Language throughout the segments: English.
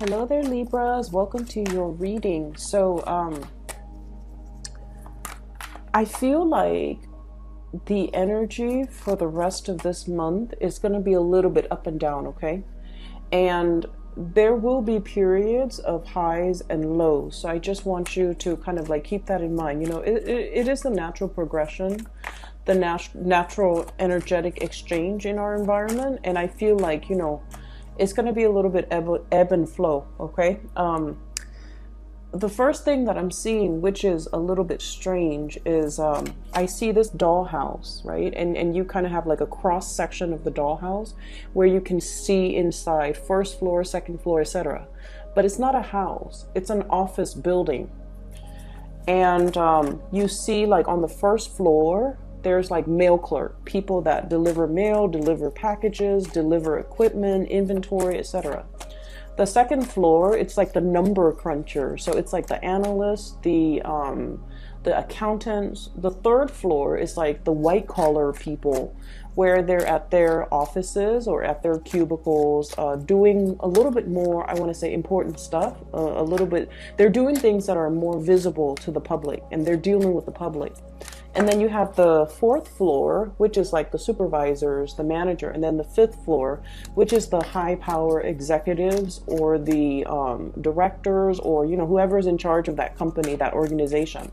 Hello there, Libras. Welcome to your reading. I feel like the energy for the rest of this month is going to be a little bit up and down, okay? And there will be periods of highs and lows. So I just want you to kind of like keep that in mind. You know, it is the natural progression, the natural energetic exchange in our environment. And I feel like, you know, it's going to be a little bit ebb and flow, okay? The first thing that I'm seeing, which is a little bit strange, is I see this dollhouse, right? And you kind of have like a cross section of the dollhouse where you can see inside, first floor, second floor, etc. But it's not a house, it's an office building. And you see like on the first floor, there's like mail clerk, people that deliver mail, deliver packages, deliver equipment, inventory, etc. The second floor, it's like the number cruncher. So it's like the analysts, the accountants. The third floor is like the white collar people, where they're at their offices or at their cubicles, doing a little bit more, I want to say, important stuff. A little bit, they're doing things that are more visible to the public, and they're dealing with the public. And then you have the fourth floor, which is like the supervisors, the manager, and then the fifth floor, which is the high power executives or the directors, or, you know, whoever's in charge of that company, that organization.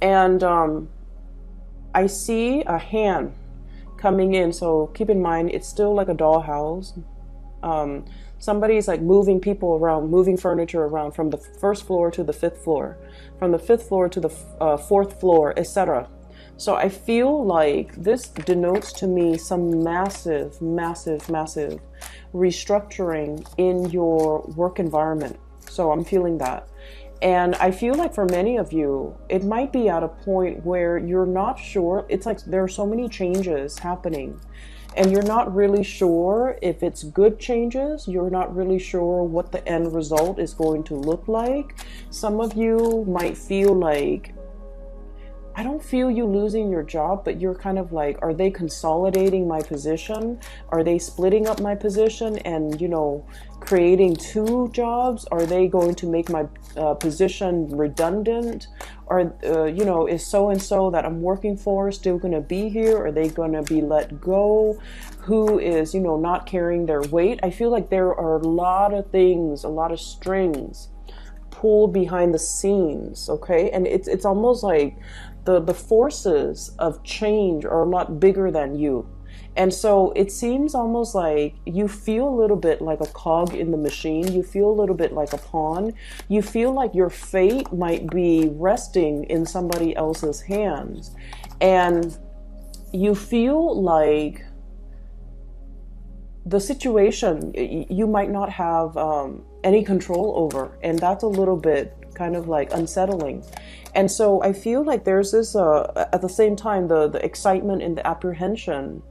And I see a hand coming in. So keep in mind, it's still like a dollhouse. Somebody's like moving people around, moving furniture around from the first floor to the fifth floor, from the fifth floor to the fourth floor, etc. So I feel like this denotes to me some massive restructuring in your work environment. So I'm feeling that. And I feel like for many of you, it might be at a point where you're not sure. It's like there are so many changes happening, and you're not really sure if it's good changes. You're not really sure what the end result is going to look like. Some of you might feel like, I don't feel you losing your job, but you're kind of like, are they consolidating my position? Are they splitting up my position and, you know, creating two jobs? Are they going to make my position redundant? Or, you know, is so-and-so that I'm working for still going to be here? Are they going to be let go? Who is, you know, not carrying their weight? I feel like there are a lot of things, a lot of strings pulled behind the scenes, okay? And it's almost like the forces of change are a lot bigger than you. And so it seems almost like you feel a little bit like a cog in the machine. You feel a little bit like a pawn. You feel like your fate might be resting in somebody else's hands. And you feel like the situation you might not have any control over. And that's a little bit kind of like unsettling. And so I feel like there's this, at the same time, the excitement and the apprehension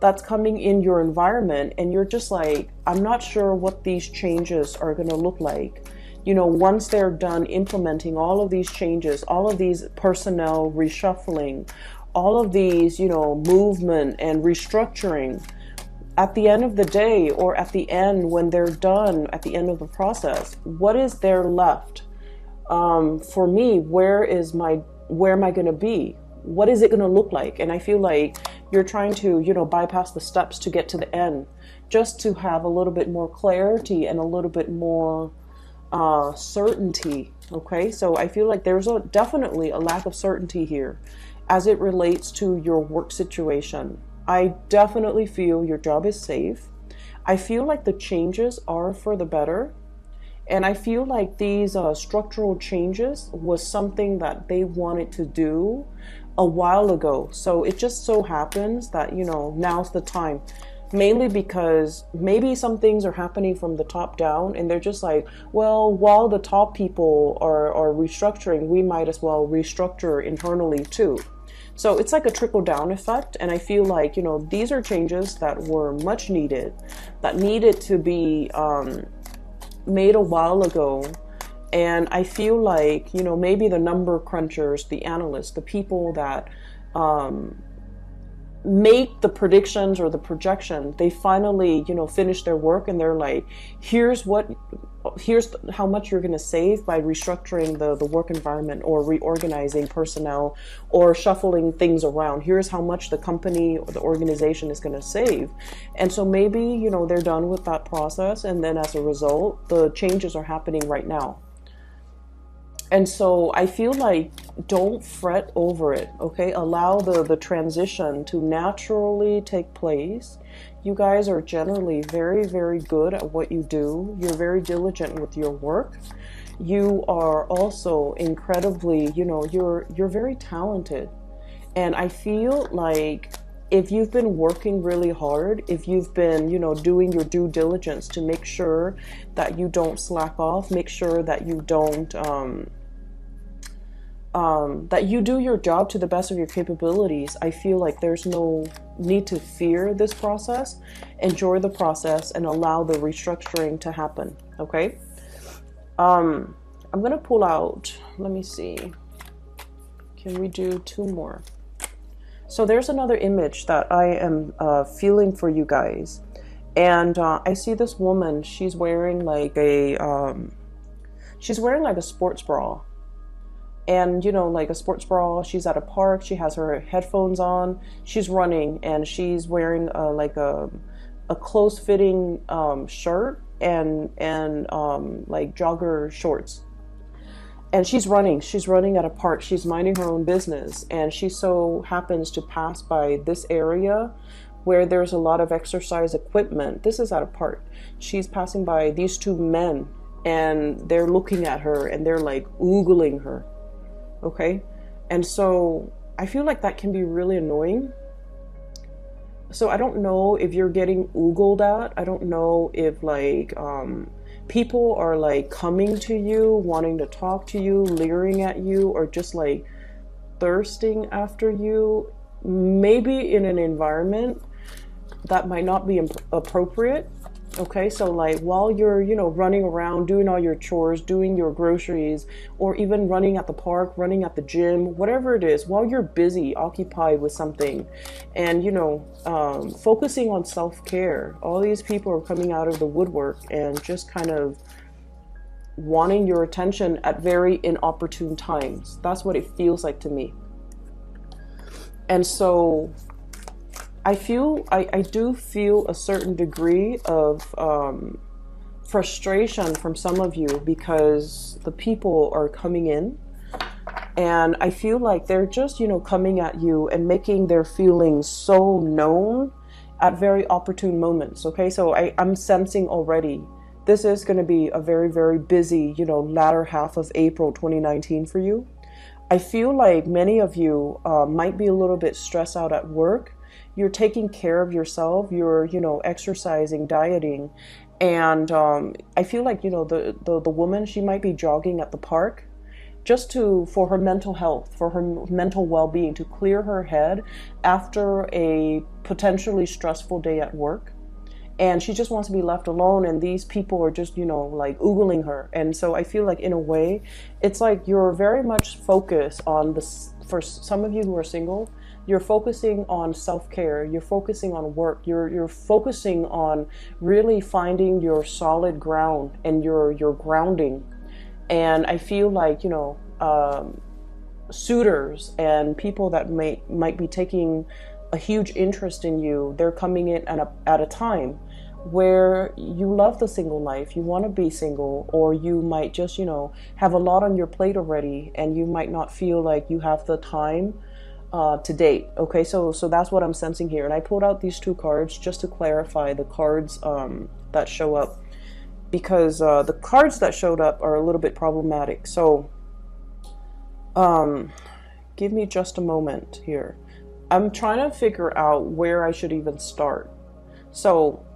that's coming in your environment. And you're just like, I'm not sure what these changes are going to look like. You know, once they're done implementing all of these changes, all of these personnel reshuffling, all of these, you know, movement and restructuring, at the end of the day, or at the end when they're done, at the end of the process, what is there left? For me, where am I going to be? What is it going to look like? And I feel like you're trying to, you know, bypass the steps to get to the end, just to have a little bit more clarity and a little bit more certainty. Okay, so I feel like there's definitely a lack of certainty here as it relates to your work situation. I definitely feel your job is safe. I feel like the changes are for the better. And I feel like these structural changes was something that they wanted to do a while ago. So it just so happens that, you know, now's the time. Mainly because maybe some things are happening from the top down, and they're just like, well, while the top people are restructuring, we might as well restructure internally too. So it's like a trickle down effect. And I feel like, you know, these are changes that were much needed, that needed to be made a while ago. And I feel like, you know, maybe the number crunchers, the analysts, the people that make the predictions or the projection. They finally, you know, finish their work, and they're like, here's how much you're going to save by restructuring the work environment, or reorganizing personnel, or shuffling things around. Here's how much the company or the organization is going to save. And so maybe, you know, they're done with that process, and then as a result, the changes are happening right now. And so I feel like, don't fret over it, okay? Allow the transition to naturally take place. You guys are generally very, very good at what you do. You're very diligent with your work. You are also incredibly, you know, you're very talented. And I feel like if you've been working really hard, if you've been, you know, doing your due diligence to make sure that you don't slack off, make sure that you don't, that you do your job to the best of your capabilities, I feel like there's no need to fear this process. Enjoy the process and allow the restructuring to happen, okay? I'm going to pull out, let me see. Can we do 2 more? So there's another image that I am feeling for you guys. And I see this woman, she's wearing like a sports bra. And, you know, like a sports bra, she's at a park, she has her headphones on, she's running, and she's wearing like a close-fitting shirt and like jogger shorts. And she's running at a park, she's minding her own business, and she so happens to pass by this area where there's a lot of exercise equipment. This is at a park. She's passing by these 2 men, and they're looking at her, and they're like oogling her. Okay, and so I feel like that can be really annoying. So I don't know if you're getting oogled at. I don't know if like people are like coming to you, wanting to talk to you, leering at you, or just like thirsting after you. Maybe in an environment that might not be appropriate. Okay, so like while you're, you know, running around, doing all your chores, doing your groceries, or even running at the park, running at the gym, whatever it is, while you're busy, occupied with something, and, you know, focusing on self-care, all these people are coming out of the woodwork and just kind of wanting your attention at very inopportune times. That's what it feels like to me. And so I do feel a certain degree of frustration from some of you, because the people are coming in, and I feel like they're just, you know, coming at you and making their feelings so known at very opportune moments. Okay, so I'm sensing already this is going to be a very, very busy, you know, latter half of April 2019 for you. I feel like many of you might be a little bit stressed out at work. You're taking care of yourself, you're, you know, exercising, dieting. And I feel like, you know, the woman, she might be jogging at the park just for her mental health, for her mental well-being, to clear her head after a potentially stressful day at work. And she just wants to be left alone, and these people are just, you know, like oogling her. And so I feel like in a way, it's like you're very much focused on this. For some of you who are single, you're focusing on self-care, you're focusing on work, you're focusing on really finding your solid ground and your grounding. And I feel like, you know, suitors and people that might be taking a huge interest in you, they're coming in at a time where you love the single life, you want to be single, or you might just, you know, have a lot on your plate already, and you might not feel like you have the time to date. Okay, so that's what I'm sensing here. And I pulled out these 2 cards just to clarify the cards that show up, because the cards that showed up are a little bit problematic. So give me just a moment here. I'm trying to figure out where I should even start. So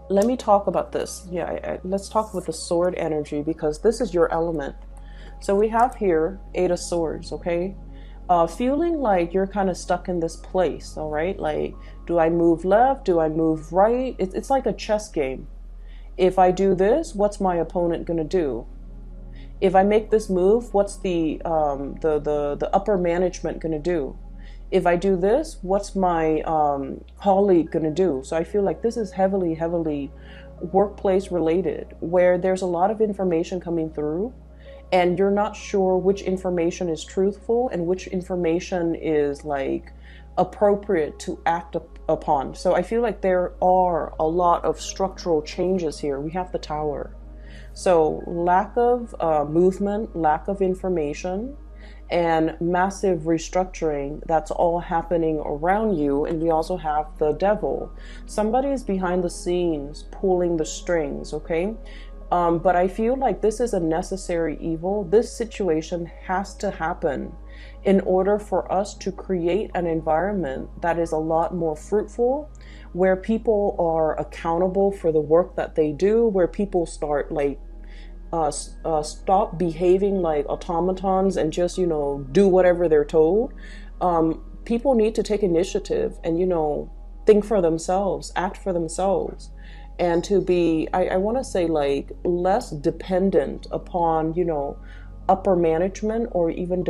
let me talk about this. Yeah, let's talk with the sword energy, because this is your element. So we have here 8 of Swords, okay? Feeling like you're kind of stuck in this place, all right? Like, do I move left? Do I move right? It's like a chess game. If I do this, what's my opponent going to do? If I make this move, what's the upper management going to do? If I do this, what's my colleague going to do? So I feel like this is heavily, heavily workplace related, where there's a lot of information coming through and you're not sure which information is truthful and which information is like appropriate to act upon. So I feel like there are a lot of structural changes here. We have the Tower. So lack of movement, lack of information, and massive restructuring, that's all happening around you. And we also have the Devil. Somebody is behind the scenes pulling the strings, okay? But I feel like this is a necessary evil. This situation has to happen in order for us to create an environment that is a lot more fruitful, where people are accountable for the work that they do, where people start like stop behaving like automatons and just, you know, do whatever they're told. People need to take initiative and, you know, think for themselves, act for themselves, and to be, I want to say, like, less dependent upon, you know, upper management, or even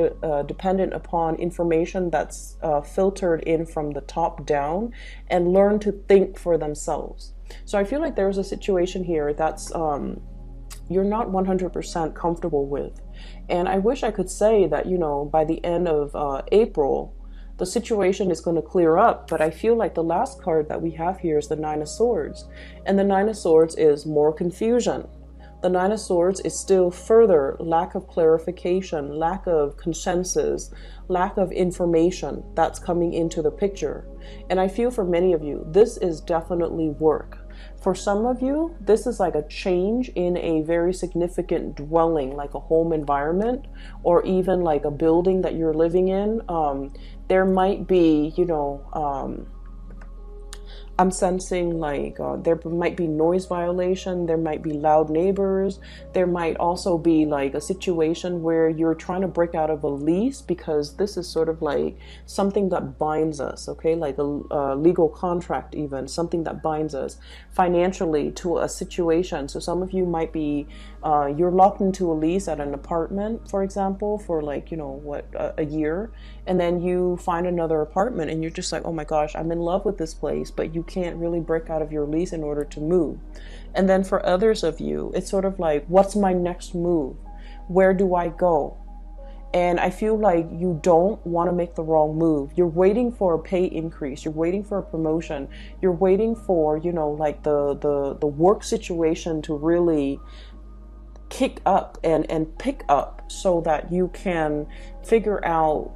dependent upon information that's filtered in from the top down, and learn to think for themselves. So I feel like there's a situation here that's you're not 100% comfortable with. And I wish I could say that, you know, by the end of April, the situation is going to clear up. But I feel like the last card that we have here is the Nine of Swords. And the Nine of Swords is more confusion. The Nine of Swords is still further lack of clarification, lack of consensus, lack of information that's coming into the picture. And I feel for many of you, this is definitely work. For some of you, this is like a change in a very significant dwelling, like a home environment, or even like a building that you're living in. There might be, you know, I'm sensing like there might be noise violation, there might be loud neighbors, there might also be like a situation where you're trying to break out of a lease, because this is sort of like something that binds us, okay, like a legal contract, even something that binds us financially to a situation. So some of you might be you're locked into a lease at an apartment, for example, for like, you know, what, a year, and then you find another apartment and you're just like, oh my gosh, I'm in love with this place, but you can't really break out of your lease in order to move. And then for others of you, it's sort of like, what's my next move? Where do I go? And I feel like you don't want to make the wrong move. You're waiting for a pay increase. You're waiting for a promotion. You're waiting for, you know, like the work situation to really kick up and pick up, so that you can figure out,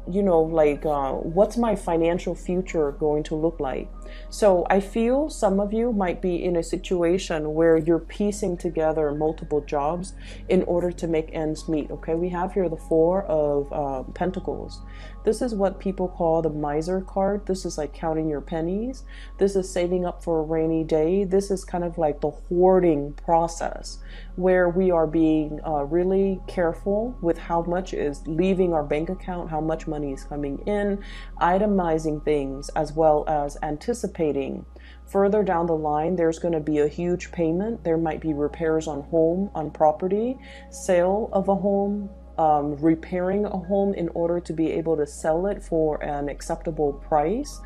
you know, like what's my financial future going to look like. So I feel some of you might be in a situation where you're piecing together multiple jobs in order to make ends meet. Okay, we have here the Four of Pentacles. This is what people call the miser card. This is like counting your pennies. This is saving up for a rainy day. This is kind of like the hoarding process, where we are being really careful with how much is leaving our bank account, how much money is coming in, itemizing things, as well as anticipating further down the line there's going to be a huge payment. There might be repairs on property, sale of a home, repairing a home in order to be able to sell it for an acceptable price.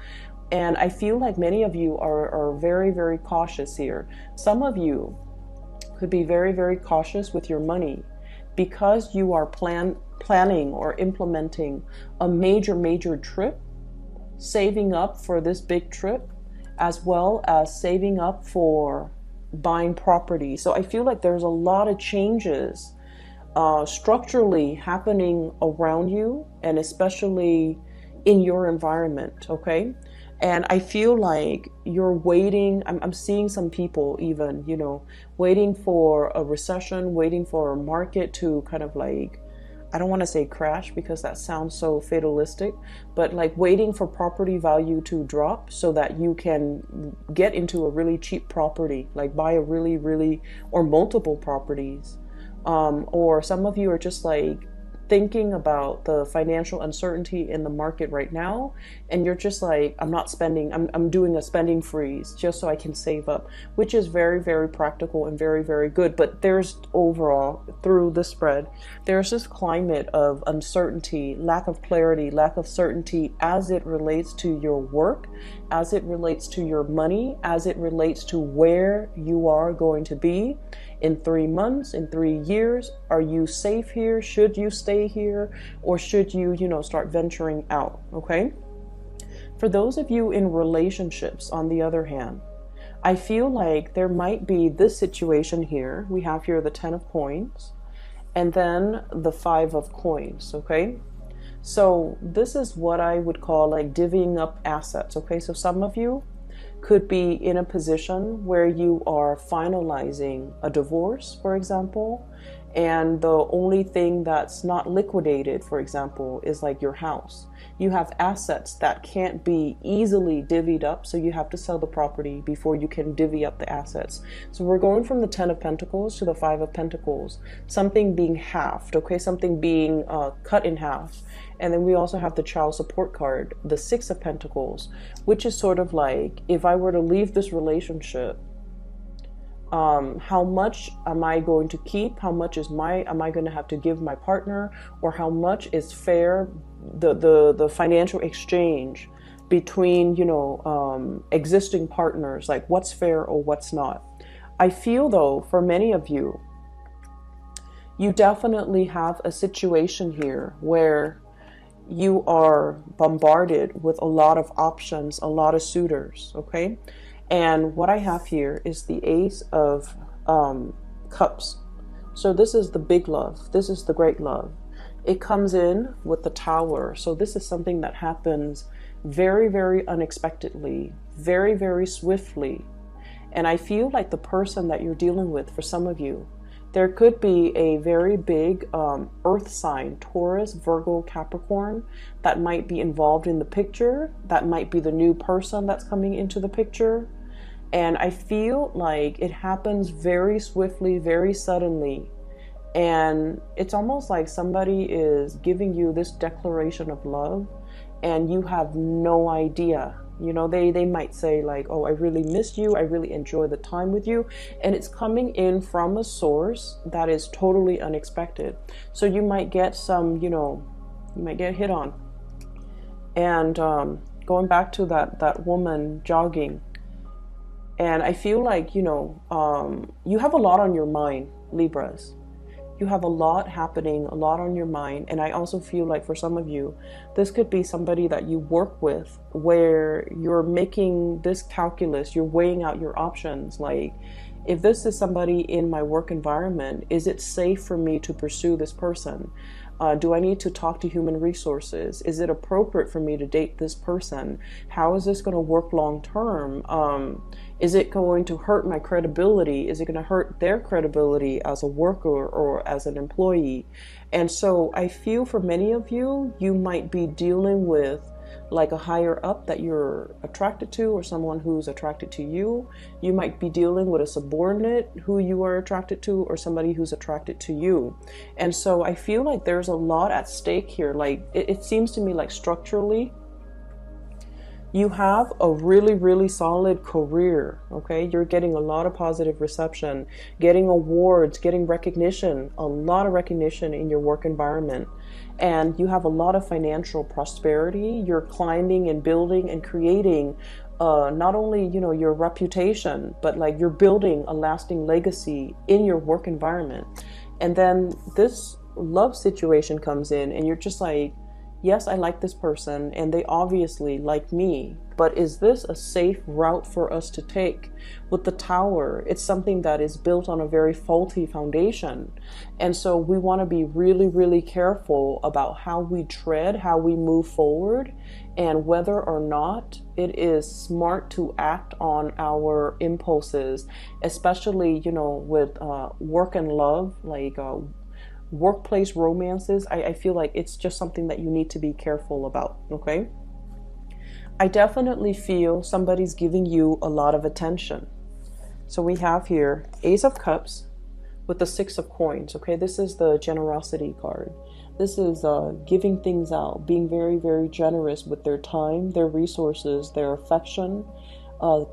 And I feel like many of you are very, very cautious here. Some of you could be very, very cautious with your money, because you are planning or implementing a major trip, saving up for this big trip, as well as saving up for buying property. So I feel like there's a lot of changes structurally happening around you, and especially in your environment, okay? And I feel like you're waiting. I'm seeing some people even, you know, waiting for a recession, waiting for a market to kind of like, I don't want to say crash because that sounds so fatalistic, but like waiting for property value to drop so that you can get into a really cheap property, like buy a really, or multiple properties. Or some of you are just like thinking about the financial uncertainty in the market right now, and you're just like, I'm not spending, I'm doing a spending freeze just so I can save up, which is very, very practical and very, very good. But there's overall, through the spread, there's this climate of uncertainty, lack of clarity, lack of certainty as it relates to your work, as it relates to your money, as it relates to where you are going to be in 3 months, in 3 years. Are you safe here? Should you stay here? Or should you, start venturing out? Okay. For those of you in relationships, on the other hand, I feel like there might be this situation here. We have here the 10 of coins and then the 5 of coins. Okay. So this is what I would call like divvying up assets. Okay. So some of you could be in a position where you are finalizing a divorce, for example, and the only thing that's not liquidated, for example, is like your house. You have assets that can't be easily divvied up, so you have to sell the property before you can divvy up the assets. So we're going from the 10 of Pentacles to the 5 of Pentacles, something being halved, okay, something being cut in half. And then we also have the child support card, the 6 of Pentacles, which is sort of like, if I were to leave this relationship, how much am I going to keep? How much am I going to have to give my partner? Or how much is fair, the financial exchange between, existing partners, like what's fair or what's not. I feel though, for many of you, you definitely have a situation here where you are bombarded with a lot of options, a lot of suitors, okay? And what I have here is the Ace of Cups. So this is the big love. This is the great love. It comes in with the Tower. So this is something that happens very, very unexpectedly, very, very swiftly. And I feel like the person that you're dealing with, for some of you, there could be a very big earth sign, Taurus, Virgo, Capricorn, that might be involved in the picture. That might be the new person that's coming into the picture. And I feel like it happens very swiftly, very suddenly. And it's almost like somebody is giving you this declaration of love and you have no idea. They might say like, oh, I really missed you. I really enjoy the time with you. And it's coming in from a source that is totally unexpected. So you might get some, you might get hit on. And going back to that woman jogging. And I feel like, you have a lot on your mind, Libras. You have a lot happening, a lot on your mind. And I also feel like for some of you, this could be somebody that you work with where you're making this calculus, you're weighing out your options. Like, if this is somebody in my work environment, is it safe for me to pursue this person? Do I need to talk to human resources? Is it appropriate for me to date this person? How is this going to work long term? Is it going to hurt my credibility? Is it going to hurt their credibility as a worker or as an employee? And so I feel for many of you, you might be dealing with like a higher up that you're attracted to, or someone who's attracted to you. You might be dealing with a subordinate who you are attracted to, or somebody who's attracted to you. And so I feel like there's a lot at stake here. Like it seems to me like structurally, you have a really, really solid career, okay? You're getting a lot of positive reception, getting awards, getting recognition, a lot of recognition in your work environment. And you have a lot of financial prosperity. You're climbing and building and creating not only, your reputation, but like you're building a lasting legacy in your work environment. And then this love situation comes in and you're just like, yes, I like this person and they obviously like me, but is this a safe route for us to take? With the Tower, it's something that is built on a very faulty foundation. And so we want to be really, really careful about how we tread, how we move forward, and whether or not it is smart to act on our impulses, especially, with work and love, like workplace romances. I feel like it's just something that you need to be careful about, okay? I definitely feel somebody's giving you a lot of attention. So we have here Ace of Cups with the 6 of Coins, okay? This is the generosity card. This is giving things out, being very, very generous with their time, their resources, their affection,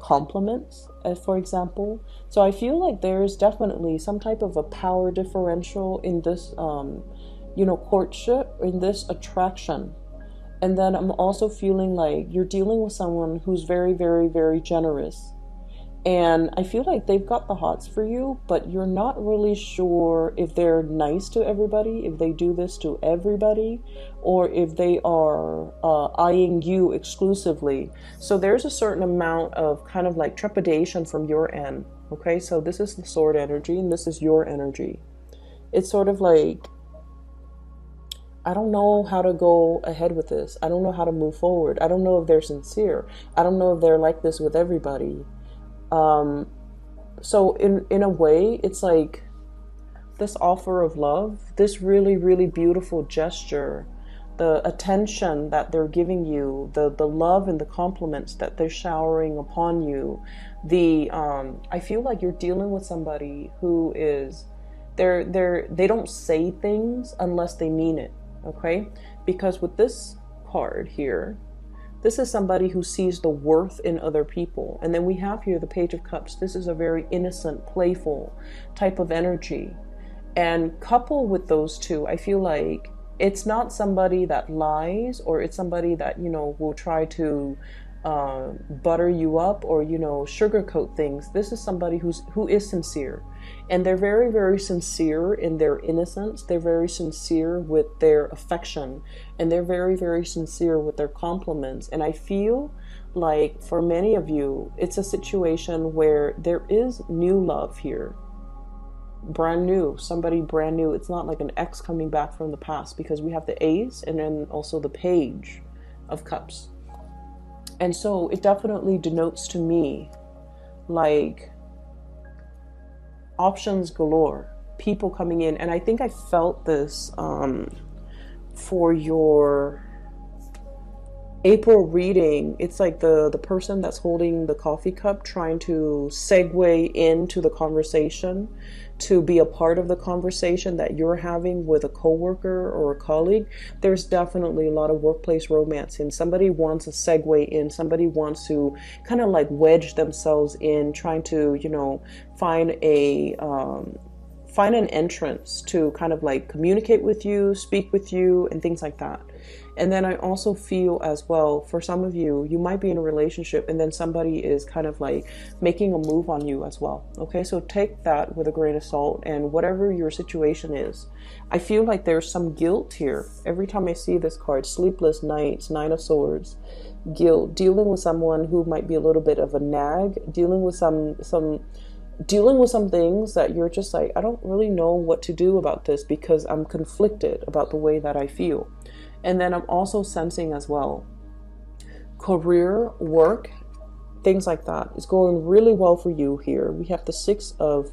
compliments, for example. So I feel like there's definitely some type of a power differential in this, courtship, in this attraction. And then I'm also feeling like you're dealing with someone who's very, very, very generous. And I feel like they've got the hots for you, but you're not really sure if they're nice to everybody, if they do this to everybody, or if they are eyeing you exclusively. So there's a certain amount of kind of like trepidation from your end. Okay, so this is the sword energy and this is your energy. It's sort of like, I don't know how to go ahead with this. I don't know how to move forward. I don't know if they're sincere. I don't know if they're like this with everybody. So in a way, it's like this offer of love, this really, really beautiful gesture, the attention that they're giving you, the love and the compliments that they're showering upon you. I feel like you're dealing with somebody who is, they don't say things unless they mean it. Okay? Because with this card here, this is somebody who sees the worth in other people. And then we have here the Page of Cups. This is a very innocent, playful type of energy. And coupled with those two, I feel like it's not somebody that lies, or it's somebody that, will try to butter you up or, sugarcoat things. This is somebody who is sincere. And they're very, very sincere in their innocence. They're very sincere with their affection. And they're very, very sincere with their compliments. And I feel like for many of you, it's a situation where there is new love here. Brand new, somebody brand new. It's not like an ex coming back from the past, because we have the Ace and then also the Page of Cups. And so it definitely denotes to me like options galore, people coming in. And I think I felt this for your April reading. It's like the person that's holding the coffee cup trying to segue into the conversation, to be a part of the conversation that you're having with a coworker or a colleague. There's definitely a lot of workplace romance, and somebody wants a segue in, somebody wants to kind of like wedge themselves in, trying to, find an entrance to kind of like communicate with you, speak with you, and things like that. And then I also feel as well, for some of you, you might be in a relationship and then somebody is kind of like making a move on you as well. Okay, so take that with a grain of salt, and whatever your situation is. I feel like there's some guilt here. Every time I see this card, sleepless nights, Nine of Swords, guilt, dealing with someone who might be a little bit of a nag, dealing with some things that you're just like, I don't really know what to do about this because I'm conflicted about the way that I feel. And then I'm also sensing as well, career, work, things like that. It's going really well for you here. We have the Six of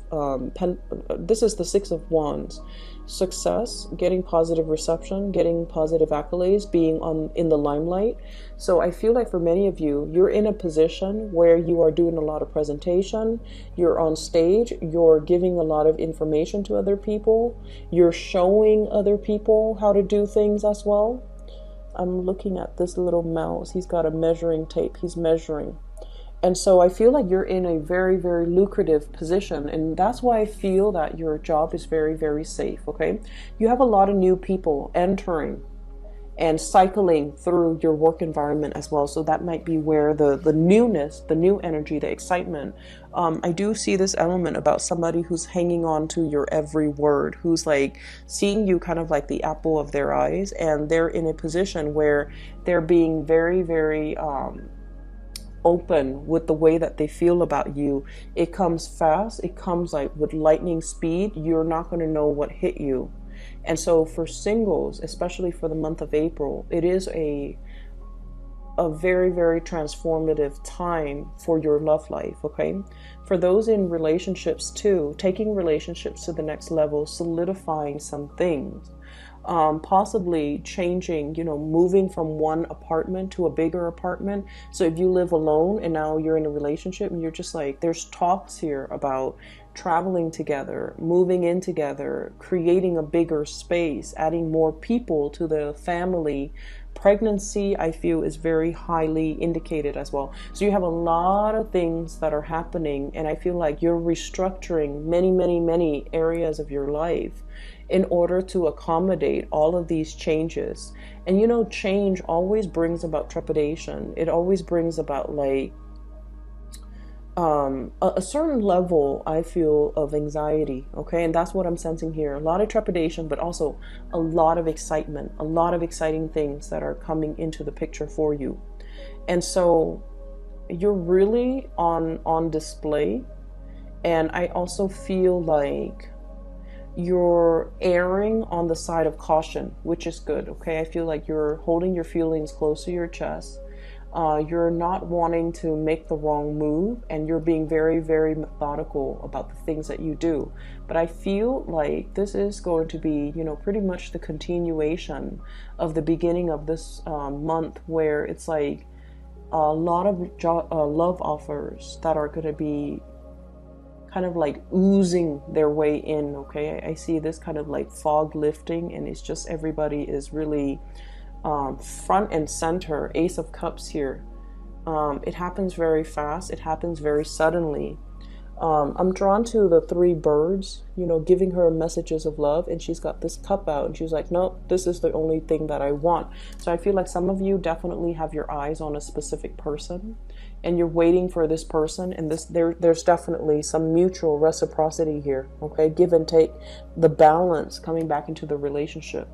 this is the Six of Wands. Success, getting positive reception, getting positive accolades, being in the limelight. So I feel like for many of you, you're in a position where you are doing a lot of presentation, you're on stage, you're giving a lot of information to other people, you're showing other people how to do things as well. I'm looking at this little mouse. He's got a measuring tape. He's measuring. And so I feel like you're in a very, very lucrative position. And that's why I feel that your job is very, very safe, okay? You have a lot of new people entering and cycling through your work environment as well. So that might be where the newness, the new energy, the excitement. I do see this element about somebody who's hanging on to your every word, who's like seeing you kind of like the apple of their eyes. And they're in a position where they're being very, very open with the way that they feel about you. It comes fast. It comes like with lightning speed. You're not going to know what hit you. And so for singles, especially for the month of April, it is a very, very transformative time for your love life, okay? For those in relationships too, taking relationships to the next level, solidifying some things, possibly changing, moving from one apartment to a bigger apartment. So if you live alone and now you're in a relationship and you're just like, there's talks here about traveling together, moving in together, creating a bigger space, adding more people to the family. Pregnancy, I feel, is very highly indicated as well. So you have a lot of things that are happening, and I feel like you're restructuring many areas of your life in order to accommodate all of these changes. And you know, change always brings about trepidation. It always brings about like a certain level, I feel, of anxiety. Okay, and that's what I'm sensing here. A lot of trepidation, but also a lot of excitement, a lot of exciting things that are coming into the picture for you. And so you're really on display. And I also feel like you're erring on the side of caution, which is good. Okay, I feel like you're holding your feelings close to your chest. You're not wanting to make the wrong move, and you're being very methodical about the things that you do. But I feel like this is going to be, you know, pretty much the continuation of the beginning of this month, where it's like a lot of love offers that are going to be kind of like oozing their way in. Okay, I see this kind of like fog lifting, and it's just everybody is really front and center. Ace of Cups here. It happens very fast. It happens very suddenly. I'm drawn to the three birds, you know, giving her messages of love, and she's got this cup out, and she's like, no, this is the only thing that I want. So I feel like some of you definitely have your eyes on a specific person, and you're waiting for this person, and there's definitely some mutual reciprocity here. Okay, give and take, the balance coming back into the relationship.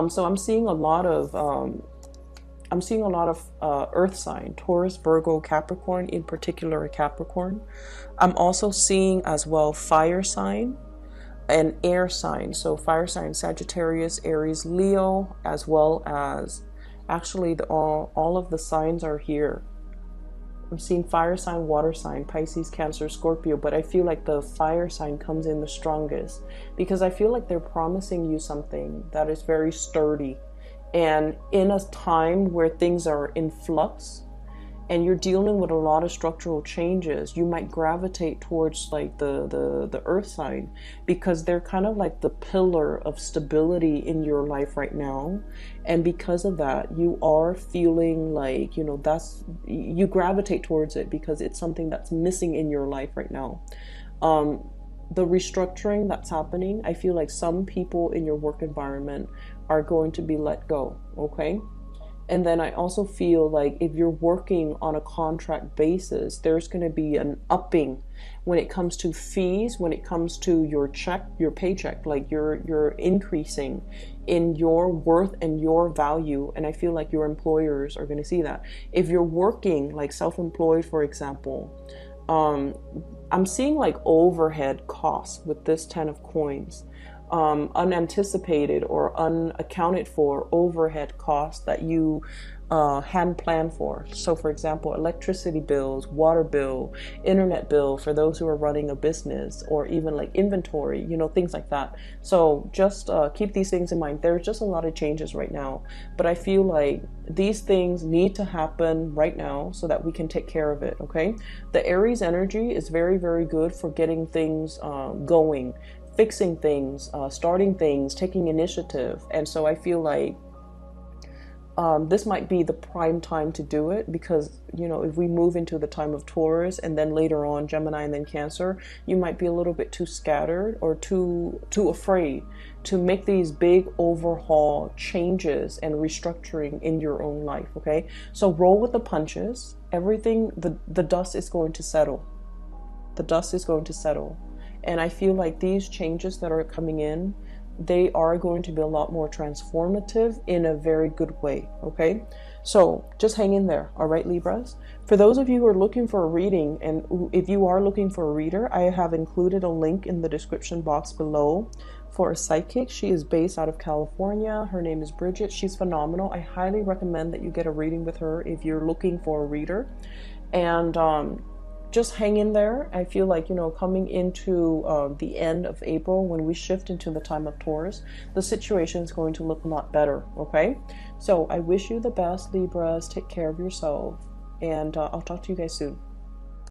So I'm seeing a lot of earth sign, Taurus, Virgo, Capricorn, in particular a Capricorn. I'm also seeing as well fire sign and air sign. So fire sign, Sagittarius, Aries, Leo, as well as actually all of the signs are here. I'm seeing fire sign, water sign, Pisces, Cancer, Scorpio, but I feel like the fire sign comes in the strongest because I feel like they're promising you something that is very sturdy. And in a time where things are in flux and you're dealing with a lot of structural changes, you might gravitate towards like the earth sign because they're kind of like the pillar of stability in your life right now. And because of that, you are feeling like, you know, you gravitate towards it because it's something that's missing in your life right now. The restructuring that's happening, I feel like some people in your work environment are going to be let go. Okay. And then I also feel like if you're working on a contract basis, there's going to be an upping when it comes to fees, when it comes to your check, your paycheck, like you're increasing in your worth and your value. And I feel like your employers are going to see that. If you're working like self-employed, for example, I'm seeing like overhead costs with this 10 of coins. Unanticipated or unaccounted for overhead costs that you hadn't planned for. So for example, electricity bills, water bill, internet bill for those who are running a business, or even like inventory, you know, things like that. So just keep these things in mind. There's just a lot of changes right now, but I feel like these things need to happen right now so that we can take care of it. Okay, the Aries energy is very good for getting things going, fixing things, starting things, taking initiative. And so I feel like this might be the prime time to do it because, you know, if we move into the time of Taurus and then later on Gemini and then Cancer, you might be a little bit too scattered or too afraid to make these big overhaul changes and restructuring in your own life. Okay, so roll with the punches. Everything, the dust is going to settle. The dust is going to settle. And I feel like these changes that are coming in, they are going to be a lot more transformative in a very good way. Okay, so just hang in there. All right, Libras. For those of you who are looking for a reading, and if you are looking for a reader, I have included a link in the description box below for a psychic. She is based out of California. Her name is Bridget. She's phenomenal. I highly recommend that you get a reading with her if you're looking for a reader. And just hang in there. I feel like, you know, coming into the end of April, when we shift into the time of Taurus, the situation is going to look a lot better. Okay, so I wish you the best, Libras. Take care of yourself, and I'll talk to you guys soon.